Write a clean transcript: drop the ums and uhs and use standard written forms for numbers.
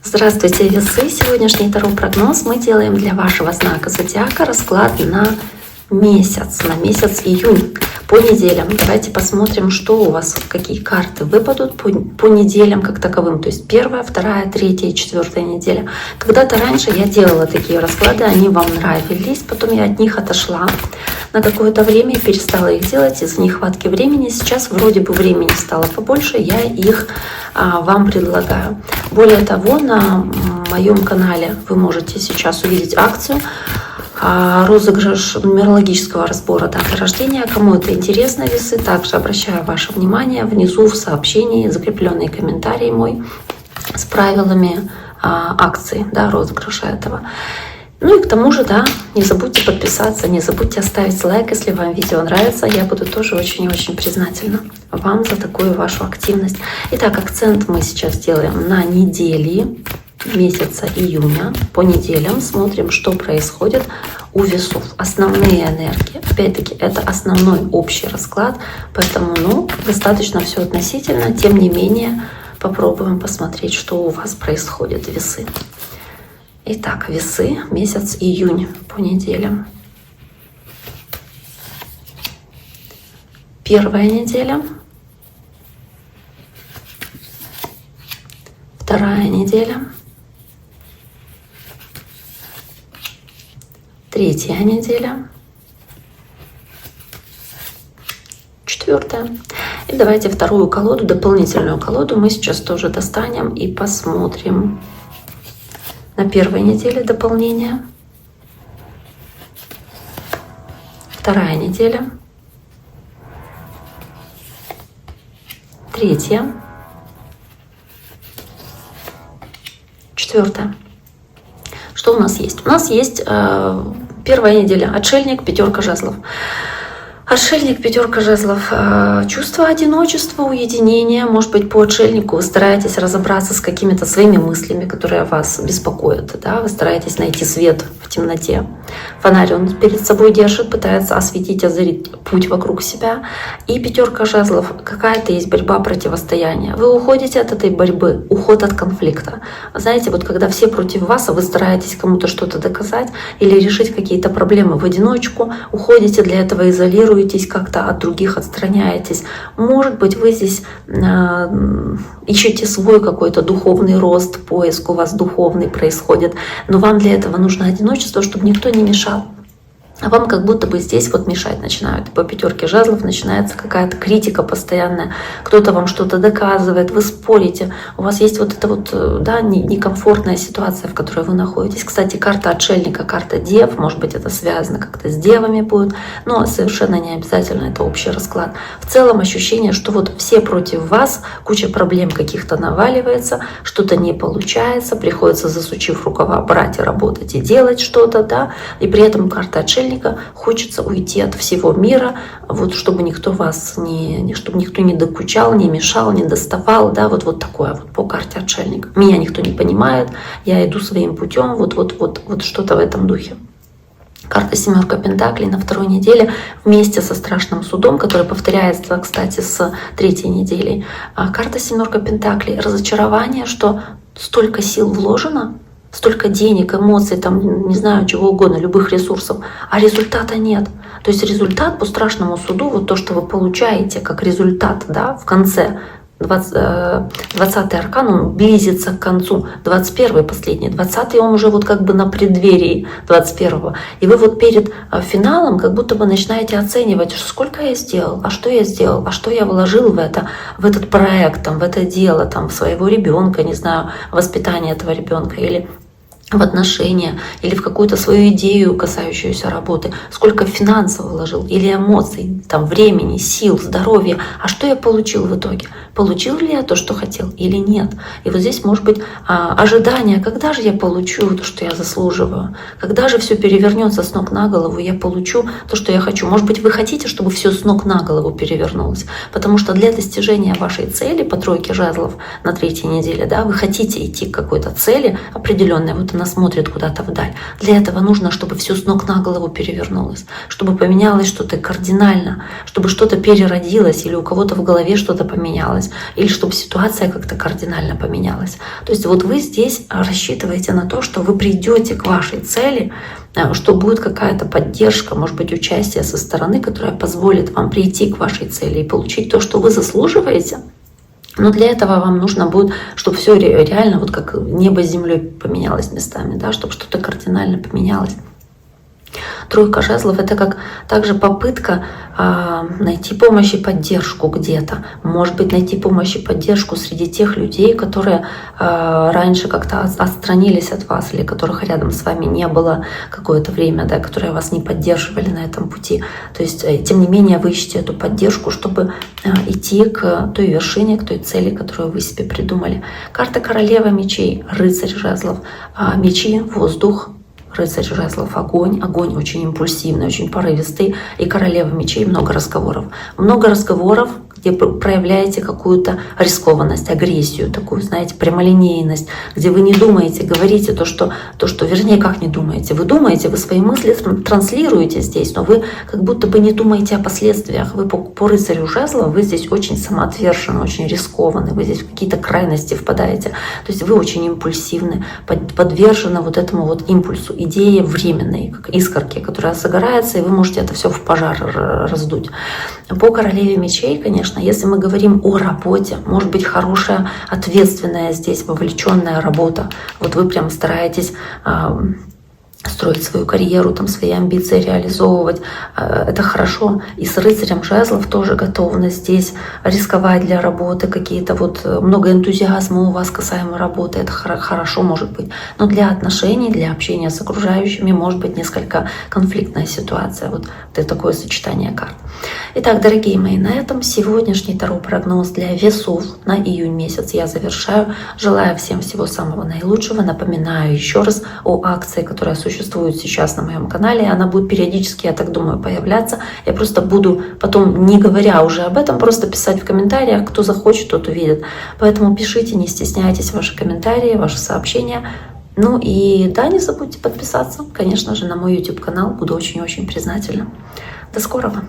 Здравствуйте, весы! Сегодняшний таро-прогноз мы делаем для вашего знака зодиака расклад на месяц июнь. По неделям давайте посмотрим, что у вас, какие карты выпадут по неделям как таковым. То есть первая, вторая, третья и четвертая неделя. Когда-то раньше я делала такие расклады, они вам нравились, потом я от них отошла на какое-то время и перестала их делать из-за нехватки времени. Сейчас вроде бы времени стало побольше, я их вам предлагаю. Более того, на моем канале вы можете сейчас увидеть акцию розыгрыш нумерологического разбора даты рождения. Кому это интересно, весы, также обращаю ваше внимание внизу в сообщении закрепленный комментарий мой с правилами акции, розыгрыша этого. Ну и к тому же, не забудьте подписаться, не забудьте оставить лайк, если вам видео нравится. Я буду тоже очень-очень признательна вам за такую вашу активность. Итак, акцент мы сейчас делаем на недели месяца июня. По неделям смотрим, что происходит у весов. Основные энергии. Опять-таки, это основной общий расклад, поэтому достаточно все относительно. Тем не менее, попробуем посмотреть, что у вас происходит, весы. Итак, весы, месяц июнь по неделям. Первая неделя. Вторая неделя. Третья неделя. Четвертая. И давайте вторую колоду, дополнительную колоду мы сейчас тоже достанем и посмотрим. На первой неделе дополнение. Вторая неделя. Третья. Четвертая. Что у нас есть? У нас есть первая неделя. Отшельник, пятерка жезлов. Отшельник, пятерка жезлов. Чувство одиночества, уединения. Может быть, по отшельнику вы стараетесь разобраться с какими-то своими мыслями, которые вас беспокоят. Вы стараетесь найти свет в темноте. Фонарь он перед собой держит, пытается осветить, озарить путь вокруг себя. И пятерка жезлов. Какая-то есть борьба, противостояние. Вы уходите от этой борьбы, уход от конфликта. Знаете, вот когда все против вас, а вы стараетесь кому-то что-то доказать или решить какие-то проблемы в одиночку, уходите для этого, изолируетесь, как-то от других отстраняетесь. Может быть, вы здесь ищете свой какой-то духовный рост, поиск у вас духовный происходит, но вам для этого нужно одиночество, чтобы никто не мешал. А вам как будто бы здесь мешать начинают. По пятерке жезлов начинается какая-то критика постоянная. Кто-то вам что-то доказывает, вы спорите. У вас есть вот эта некомфортная ситуация, в которой вы находитесь. Кстати, карта отшельника, карта дев. Может быть, это связано как-то с девами будет. Но совершенно не обязательно, это общий расклад. В целом ощущение, что все против вас, куча проблем каких-то наваливается, что-то не получается, приходится, засучив рукава, брать и работать и делать что-то, и при этом карта отшельника. Хочется уйти от всего мира, чтобы никто чтобы никто не докучал, не мешал, не доставал, вот такое по карте отшельника. Меня никто не понимает, я иду своим путем, вот что-то в этом духе. Карта семерка пентаклей на второй неделе вместе со страшным судом, который повторяется, кстати, с третьей недели. Карта семерка пентаклей, разочарование, что столько сил вложено, столько денег, эмоций, не знаю, чего угодно, любых ресурсов, а результата нет. То есть результат по страшному суду, то, что вы получаете как результат, в конце, 20-й аркан, он близится к концу, 21-й последний, 20-й он уже на преддверии 21-го. И вы перед финалом как будто бы начинаете оценивать, сколько я сделал, а что я вложил в этот проект, в это дело, в своего ребенка, не знаю, воспитание этого ребенка или в отношения, или в какую-то свою идею, касающуюся работы, сколько финансов вложил, или эмоций, времени, сил, здоровья, а что я получил в итоге? Получил ли я то, что хотел, или нет? И вот здесь может быть ожидание, когда же я получу то, что я заслуживаю, когда же все перевернется с ног на голову, я получу то, что я хочу. Может быть, вы хотите, чтобы все с ног на голову перевернулось, потому что для достижения вашей цели по тройке жезлов на третьей неделе, вы хотите идти к какой-то цели определенной, она смотрит куда-то вдаль. Для этого нужно, чтобы все с ног на голову перевернулось, чтобы поменялось что-то кардинально, чтобы что-то переродилось или у кого-то в голове что-то поменялось. поменялось, или чтобы ситуация как-то кардинально поменялась. То есть вот вы здесь рассчитываете на то, что вы придете к вашей цели, что будет какая-то поддержка, может быть, участие со стороны, которая позволит вам прийти к вашей цели и получить то, что вы заслуживаете. Но для этого вам нужно будет, чтобы все реально, вот как небо с землей поменялось местами, да, чтобы что-то кардинально поменялось. Тройка жезлов — это как также попытка найти помощь и поддержку где-то. Может быть, найти помощь и поддержку среди тех людей, которые раньше как-то отстранились от вас, или которых рядом с вами не было какое-то время, да, которые вас не поддерживали на этом пути. То есть, тем не менее, вы ищете эту поддержку, чтобы идти к той вершине, к той цели, которую вы себе придумали. Карта королева мечей, рыцарь жезлов, мечи, воздух, рыцарь жезлов — огонь. Огонь очень импульсивный, очень порывистый. И королева мечей — много разговоров. Много разговоров, где проявляете какую-то рискованность, агрессию, такую, знаете, прямолинейность, где вы не думаете, говорите то, что, вернее, как не думаете. Вы думаете, вы свои мысли транслируете здесь, но вы как будто бы не думаете о последствиях. Вы по рыцарю жезлов, вы здесь очень самоотвержены, очень рискованны, вы здесь в какие-то крайности впадаете. То есть вы очень импульсивны, подвержены вот этому вот импульсу, идее временной, как искорки, которая загорается, и вы можете это все в пожар раздуть. По королеве мечей, конечно, если мы говорим о работе, может быть хорошая, ответственная здесь, вовлеченная работа. Вот вы прям стараетесь строить свою карьеру, там, свои амбиции реализовывать. Это хорошо. И с рыцарем жезлов тоже готовность здесь рисковать для работы, какие-то вот много энтузиазма у вас касаемо работы. Это хорошо может быть. Но для отношений, для общения с окружающими может быть несколько конфликтная ситуация. Вот это такое сочетание карт. Итак, дорогие мои, на этом сегодняшний таро-прогноз для весов на июнь месяц я завершаю. Желаю всем всего самого наилучшего. Напоминаю еще раз о акции, которая существует сейчас на моем канале. Она будет периодически, я так думаю, появляться. Я просто буду потом, не говоря уже об этом, просто писать в комментариях. Кто захочет, тот увидит. Поэтому пишите, не стесняйтесь, ваши комментарии, ваши сообщения. Ну и да, не забудьте подписаться, конечно же, на мой YouTube-канал. Буду очень-очень признательна. До скорого!